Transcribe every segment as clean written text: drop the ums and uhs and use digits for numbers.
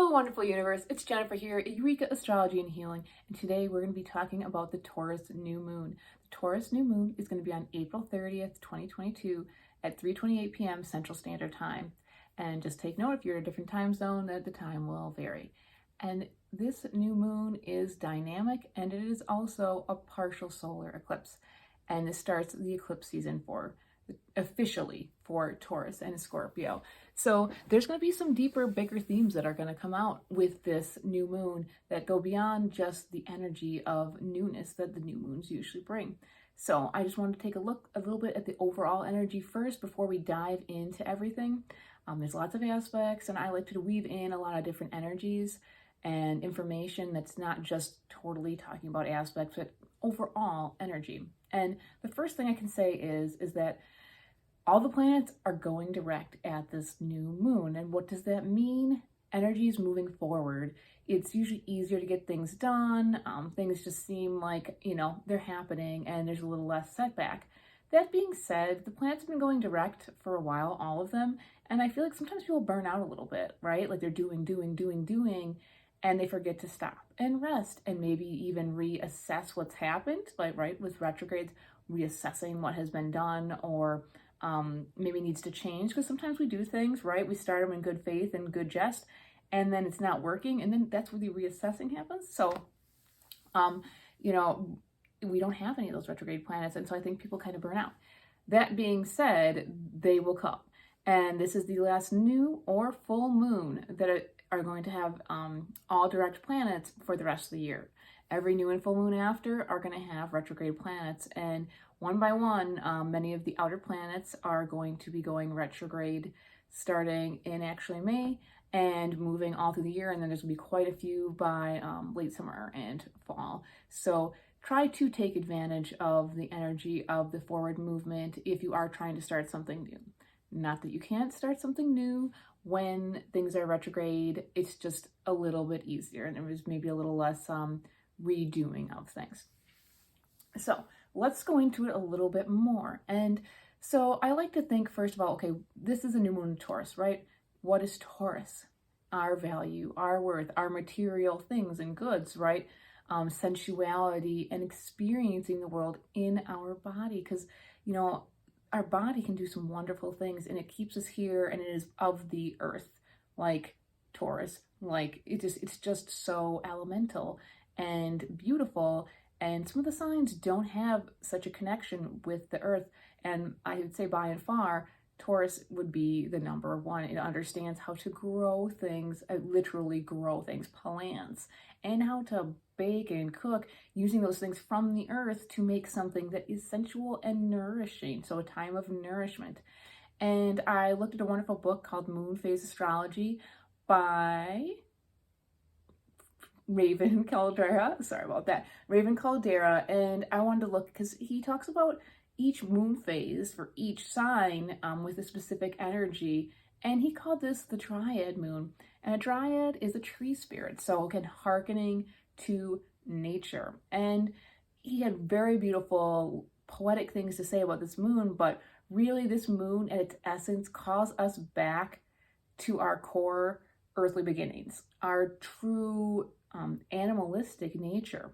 Hello, wonderful universe. It's Jennifer here, Eureka Astrology and Healing, and today we're going to be talking about the Taurus new moon. The Taurus new moon is going to be on April 30th, 2022 at 3:28 p.m. Central Standard Time. And just take note, if you're in a different time zone, that the time will vary. And this new moon is dynamic, and it is also a partial solar eclipse. And this starts the eclipse season officially for Taurus and Scorpio. So there's going to be some deeper, bigger themes that are going to come out with this new moon that go beyond just the energy of newness that the new moons usually bring. So I just wanted to take a look a little bit at the overall energy first before we dive into everything. There's lots of aspects, and I like to weave in a lot of different energies and information that's not just totally talking about aspects, but overall energy. And the first thing I can say is that all the planets are going direct at this new moon. And what does that mean? Energy is moving forward. It's usually easier to get things done. Things just seem like, they're happening and there's a little less setback. That being said, the planets have been going direct for a while, all of them. And I feel like sometimes people burn out a little bit, right? Like they're doing, and they forget to stop and rest and maybe even reassess what's happened, like, right, with retrogrades, reassessing what has been done or maybe needs to change, because sometimes we do things, right? We start them in good faith and good jest, and then it's not working, and then that's where the reassessing happens. So, we don't have any of those retrograde planets, and so I think people kind of burn out. That being said, they will come, and this is the last new or full moon that are going to have all direct planets for the rest of the year. Every new and full moon after are going to have retrograde planets, and one by one, many of the outer planets are going to be going retrograde starting in actually May and moving all through the year, and then there's going to be quite a few by late summer and fall. So try to take advantage of the energy of the forward movement if you are trying to start something new. Not that you can't start something new when things are retrograde, it's just a little bit easier and there's maybe a little less redoing of things. So let's go into it a little bit more. And so I like to think first of all, okay, this is a new moon in Taurus, right? What is Taurus? Our value, our worth, our material things and goods, right? Sensuality and experiencing the world in our body, because, our body can do some wonderful things and it keeps us here, and it is of the earth, like Taurus, like it's just so elemental and beautiful. And some of the signs don't have such a connection with the earth. And I would say by and far, Taurus would be the number one. It understands how to grow things, literally grow things, plants, and how to bake and cook using those things from the earth to make something that is sensual and nourishing. So a time of nourishment. And I looked at a wonderful book called Moon Phase Astrology by Raven Caldera, and I wanted to look because he talks about each moon phase for each sign with a specific energy, and he called this the Dryad moon. And a Dryad is a tree spirit, so again, hearkening to nature. And he had very beautiful poetic things to say about this moon, but really this moon at its essence calls us back to our core earthly beginnings, our true animalistic nature.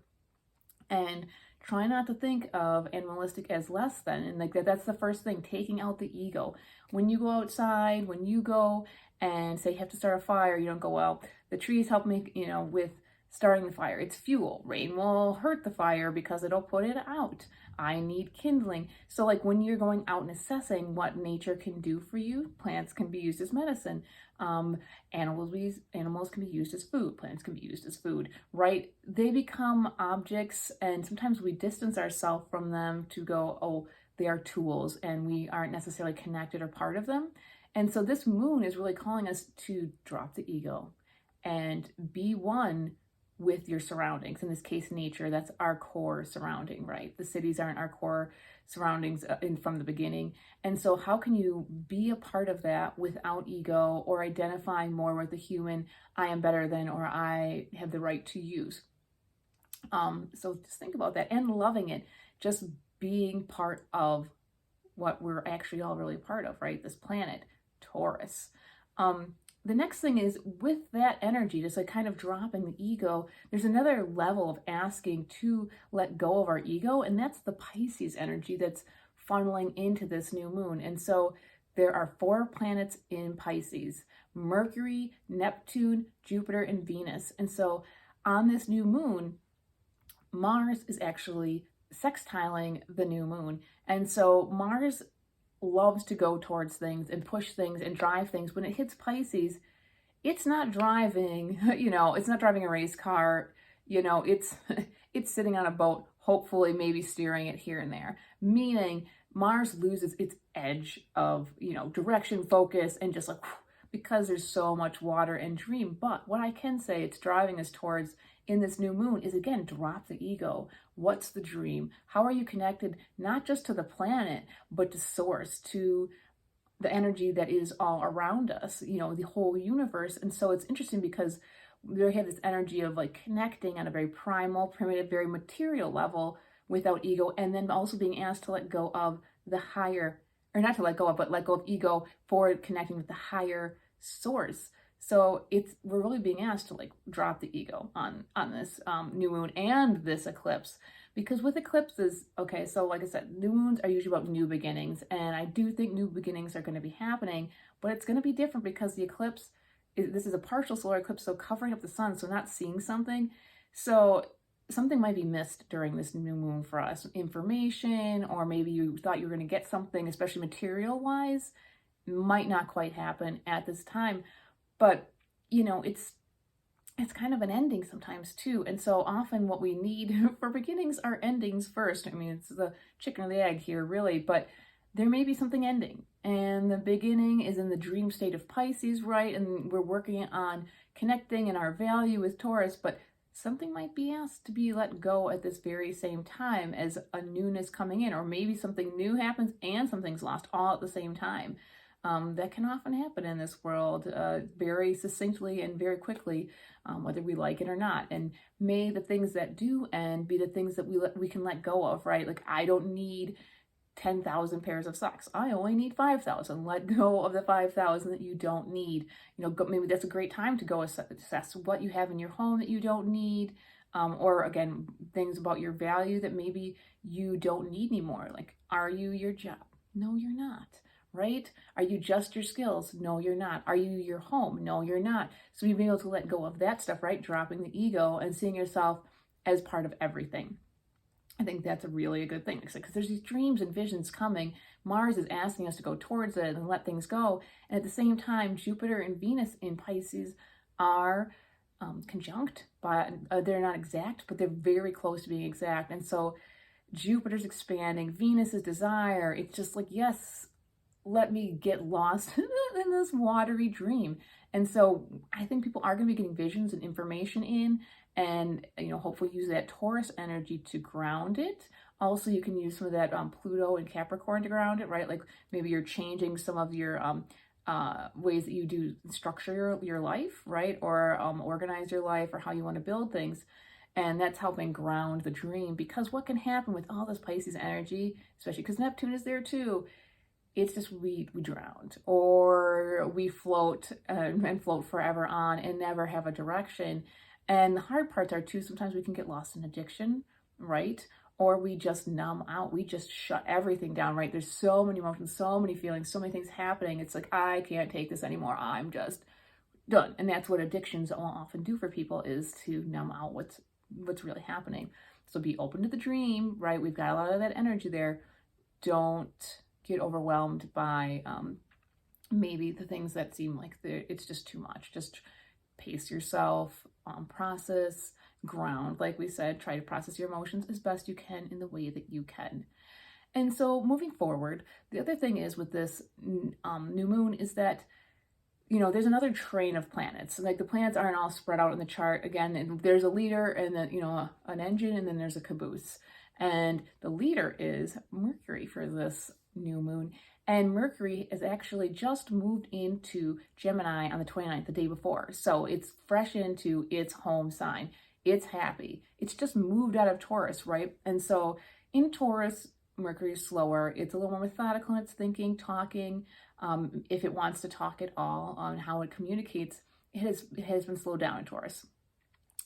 And try not to think of animalistic as less than, and like that's the first thing, taking out the ego. When you go outside, when you go and say you have to start a fire, you don't go, well, the trees help me, with starting the fire. It's fuel. Rain will hurt the fire because it'll put it out. I need kindling. So like when you're going out and assessing what nature can do for you, plants can be used as medicine. Animals can be used as food. Plants can be used as food, right? They become objects, and sometimes we distance ourselves from them to go, oh, they are tools, and we aren't necessarily connected or part of them. And so this moon is really calling us to drop the ego and be one with your surroundings. In this case, nature, that's our core surrounding, right? The cities aren't our core surroundings from the beginning. And so how can you be a part of that without ego or identifying more with the human, I am better than, or I have the right to use? So just think about that and loving it, just being part of what we're actually all really part of, right? This planet, Taurus. the next thing is with that energy, just like kind of dropping the ego, there's another level of asking to let go of our ego, and that's the Pisces energy that's funneling into this new moon. And so there are 4 planets in Pisces: Mercury, Neptune, Jupiter, and Venus. And so on this new moon, Mars is actually sextiling the new moon. And so Mars loves to go towards things and push things and drive things. When it hits Pisces, it's not driving, it's not driving a race car, it's it's sitting on a boat, hopefully maybe steering it here and there. Meaning Mars loses its edge of, direction, focus, and just like, because there's so much water and dream. But what I can say it's driving us towards in this new moon is, again, drop the ego. What's the dream? How are you connected, not just to the planet, but to source, to the energy that is all around us, the whole universe? And so it's interesting because we have this energy of like connecting on a very primal, primitive, very material level without ego, and then also being asked to let go of the higher, or not to let go of, but let go of ego for connecting with the higher source. So we're really being asked to like drop the ego on this new moon and this eclipse, because with eclipses, okay, so like I said, new moons are usually about new beginnings, and I do think new beginnings are going to be happening, but it's going to be different because the eclipse, this is a partial solar eclipse, so covering up the sun, so not seeing something. So something might be missed during this new moon for us, information, or maybe you thought you were going to get something, especially material wise, might not quite happen at this time. But it's kind of an ending sometimes too. And so often what we need for beginnings are endings first. I mean, it's the chicken or the egg here, really, but there may be something ending. And the beginning is in the dream state of Pisces, right? And we're working on connecting in our value with Taurus, but something might be asked to be let go at this very same time as a newness coming in, or maybe something new happens and something's lost all at the same time. That can often happen in this world very succinctly and very quickly, whether we like it or not. And may the things that do end be the things that we can let go of, right? Like, I don't need 10,000 pairs of socks. I only need 5,000. Let go of the 5,000 that you don't need. Maybe that's a great time to go assess what you have in your home that you don't need. Or again, things about your value that maybe you don't need anymore. Like, are you your job? No, you're not. Right? Are you just your skills? No, you're not. Are you your home? No, you're not. So you'll be able to let go of that stuff, right? Dropping the ego and seeing yourself as part of everything. I think that's really a good thing, because there's these dreams and visions coming. Mars is asking us to go towards it and let things go. And at the same time, Jupiter and Venus in Pisces are conjunct, but they're not exact, but they're very close to being exact. And so Jupiter's expanding, Venus's desire. It's just like, yes, let me get lost in this watery dream. And so I think people are going to be getting visions and information in, and hopefully use that Taurus energy to ground it. Also, you can use some of that Pluto and Capricorn to ground it, right? Like maybe you're changing some of your ways that you do structure your life, right? Or organize your life, or how you want to build things. And that's helping ground the dream, because what can happen with all this Pisces energy, especially because Neptune is there too, it's just we drowned, or we float and float forever on and never have a direction. And the hard parts are too, sometimes we can get lost in addiction, right? Or we just numb out. We just shut everything down, right? There's so many emotions, so many feelings, so many things happening. It's like, I can't take this anymore. I'm just done. And that's what addictions will often do for people, is to numb out what's really happening. So be open to the dream, right? We've got a lot of that energy there. Don't get overwhelmed by maybe the things that seem like it's just too much. Just pace yourself, process, ground. Like we said, try to process your emotions as best you can in the way that you can. And so moving forward, the other thing is with this new moon is that, there's another train of planets. Like the planets aren't all spread out in the chart. Again, there's a leader, and then, an engine, and then there's a caboose. And the leader is Mercury for this new moon. And Mercury has actually just moved into Gemini on the 29th, the day before. So it's fresh into its home sign. It's happy. It's just moved out of Taurus, right? And so in Taurus, Mercury is slower. It's a little more methodical in its thinking, talking, if it wants to talk at all, on how it communicates. It has been slowed down in Taurus.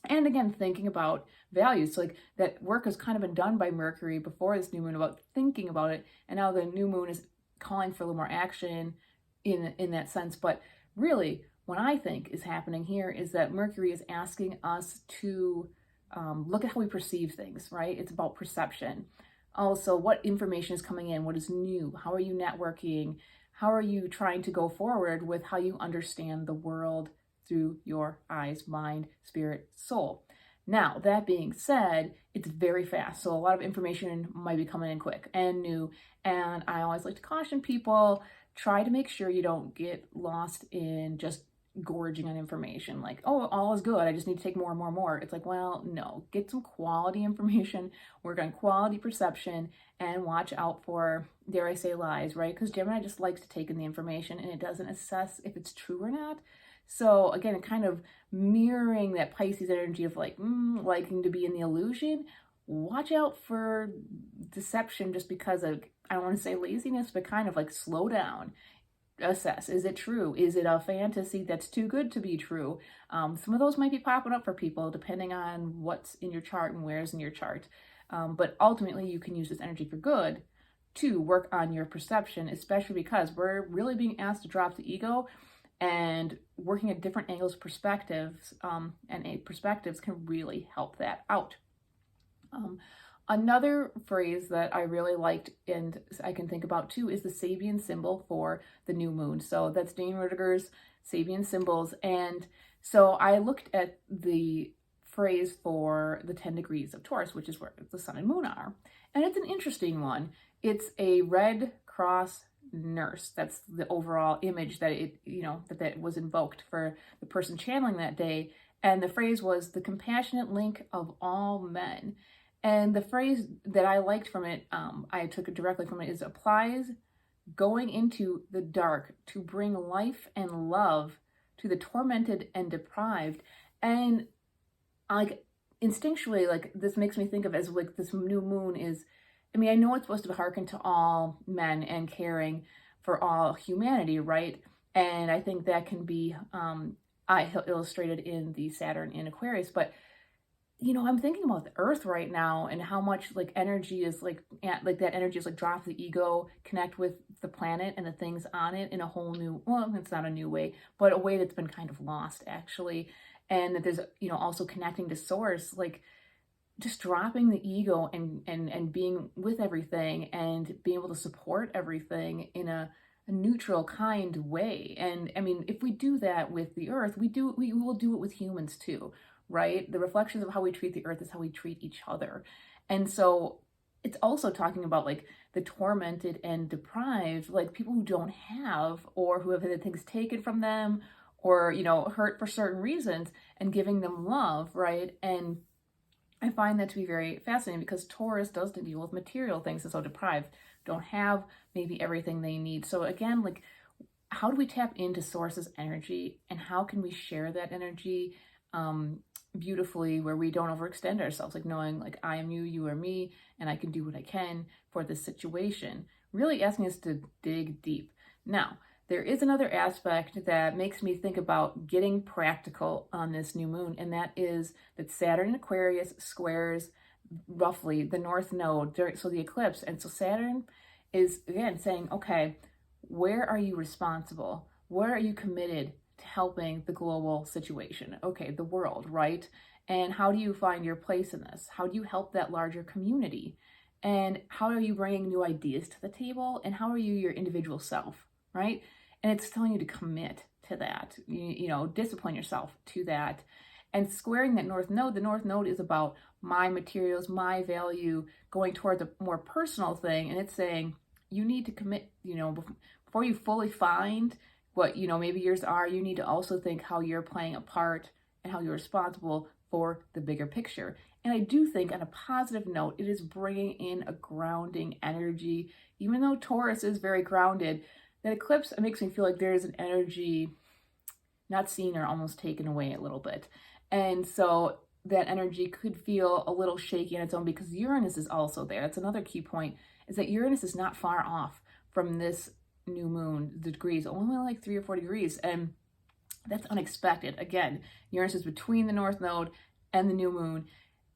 And again, thinking about values. So like that work has kind of been done by Mercury before this new moon about thinking about it. And now the new moon is calling for a little more action in that sense. But really, what I think is happening here is that Mercury is asking us to look at how we perceive things, right? It's about perception. Also, what information is coming in? What is new? How are you networking? How are you trying to go forward with how you understand the world through your eyes, mind, spirit, soul? Now, that being said, it's very fast. So a lot of information might be coming in quick and new. And I always like to caution people, try to make sure you don't get lost in just gorging on information. Like, oh, all is good. I just need to take more and more and more. It's like, well, no, get some quality information, work on quality perception, and watch out for, dare I say, lies, right? Because Gemini just likes to take in the information and it doesn't assess if it's true or not. So again, kind of mirroring that Pisces energy of like, liking to be in the illusion. Watch out for deception just because of, I don't want to say laziness, but kind of like slow down. Assess, is it true? Is it a fantasy that's too good to be true? Some of those might be popping up for people depending on what's in your chart and where's in your chart. But ultimately, you can use this energy for good to work on your perception, especially because we're really being asked to drop the ego and working at different angles, perspectives, and perspectives can really help that out. Another phrase that I really liked and I can think about too is the Sabian symbol for the new moon. So that's Dane Rudiger's Sabian symbols. And so I looked at the phrase for the 10 degrees of Taurus, which is where the sun and moon are. And it's an interesting one. It's a Red Cross nurse. That's the overall image that that was invoked for the person channeling that day. And the phrase was the compassionate link of all men. And the phrase that I liked from it, I took it directly from it, is applies going into the dark to bring life and love to the tormented and deprived. And like instinctually, like this makes me think of as like this new moon is, I mean, I know it's supposed to hearken to all men and caring for all humanity, right? And I think that can be illustrated in the Saturn in Aquarius, but I'm thinking about the earth right now and how much like energy is like that energy is like drop the ego, connect with the planet and the things on it in a whole new, well, it's not a new way, but a way that's been kind of lost actually. And that there's, also connecting to source, like just dropping the ego and being with everything and being able to support everything in a neutral kind way. And I mean, if we do that with the earth, we will do it with humans too. Right? The reflections of how we treat the earth is how we treat each other. And so it's also talking about like the tormented and deprived, like people who don't have or who have had things taken from them or, hurt for certain reasons and giving them love, right? And I find that to be very fascinating because Taurus does deal with material things and so deprived don't have maybe everything they need. So again, like how do we tap into Source's energy and how can we share that energy beautifully where we don't overextend ourselves, like knowing like I am you, you are me, and I can do what I can for this situation, really asking us to dig deep. Now, there is another aspect that makes me think about getting practical on this new moon, and that is that Saturn in Aquarius squares roughly the North Node, so the eclipse, and so Saturn is again saying, okay, where are you responsible? Where are you committed to helping the global situation? Okay, the world, right? And how do you find your place in this? How do you help that larger community? And how are you bringing new ideas to the table? And how are you your individual self, right? And it's telling you to commit to that, discipline yourself to that. And squaring that North Node, the North Node is about my materials, my value, going towards a more personal thing. And it's saying you need to commit, before you fully find what maybe yours are, you need to also think how you're playing a part and how you're responsible for the bigger picture. And I do think on a positive note, it is bringing in a grounding energy. Even though Taurus is very grounded, that eclipse, it makes me feel like there's an energy not seen or almost taken away a little bit. And so that energy could feel a little shaky on its own because Uranus is also there. That's another key point. is that Uranus is not far off from this new moon, the degrees, only like 3 or 4 degrees. And that's unexpected. Again, Uranus is between the North Node and the new moon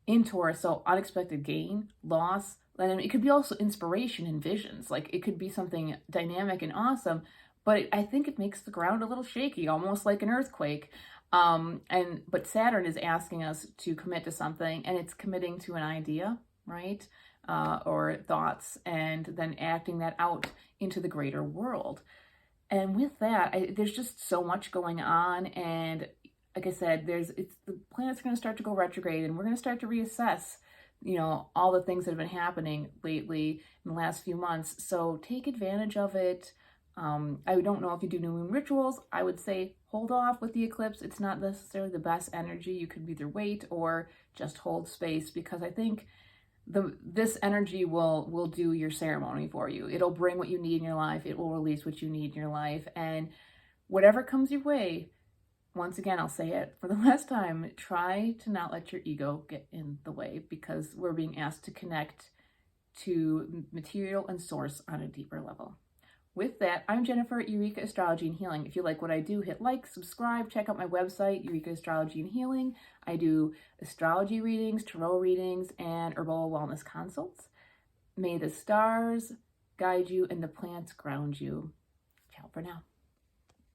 in Taurus, so unexpected gain, loss, and it could be also inspiration and visions. Like it could be something dynamic and awesome, but I think it makes the ground a little shaky, almost like an earthquake. But Saturn is asking us to commit to something, and it's committing to an idea, right? Or thoughts, and then acting that out into the greater world. And with that, there's just so much going on, and like I said, the planets are going to start to go retrograde, and we're going to start to reassess, all the things that have been happening lately in the last few months. So take advantage of it. I don't know if you do new moon rituals. I would say hold off with the eclipse. It's not necessarily the best energy. You could either wait or just hold space, because I think this energy will do your ceremony for you. It'll bring what you need in your life. It will release what you need in your life, and whatever comes your way. Once again, I'll say it for the last time, try to not let your ego get in the way, because we're being asked to connect to material and source on a deeper level. With that, I'm Jennifer at Eureka Astrology and Healing. If you like what I do, hit like, subscribe, check out my website, Eureka Astrology and Healing. I do astrology readings, tarot readings, and herbal wellness consults. May the stars guide you and the plants ground you. Ciao for now.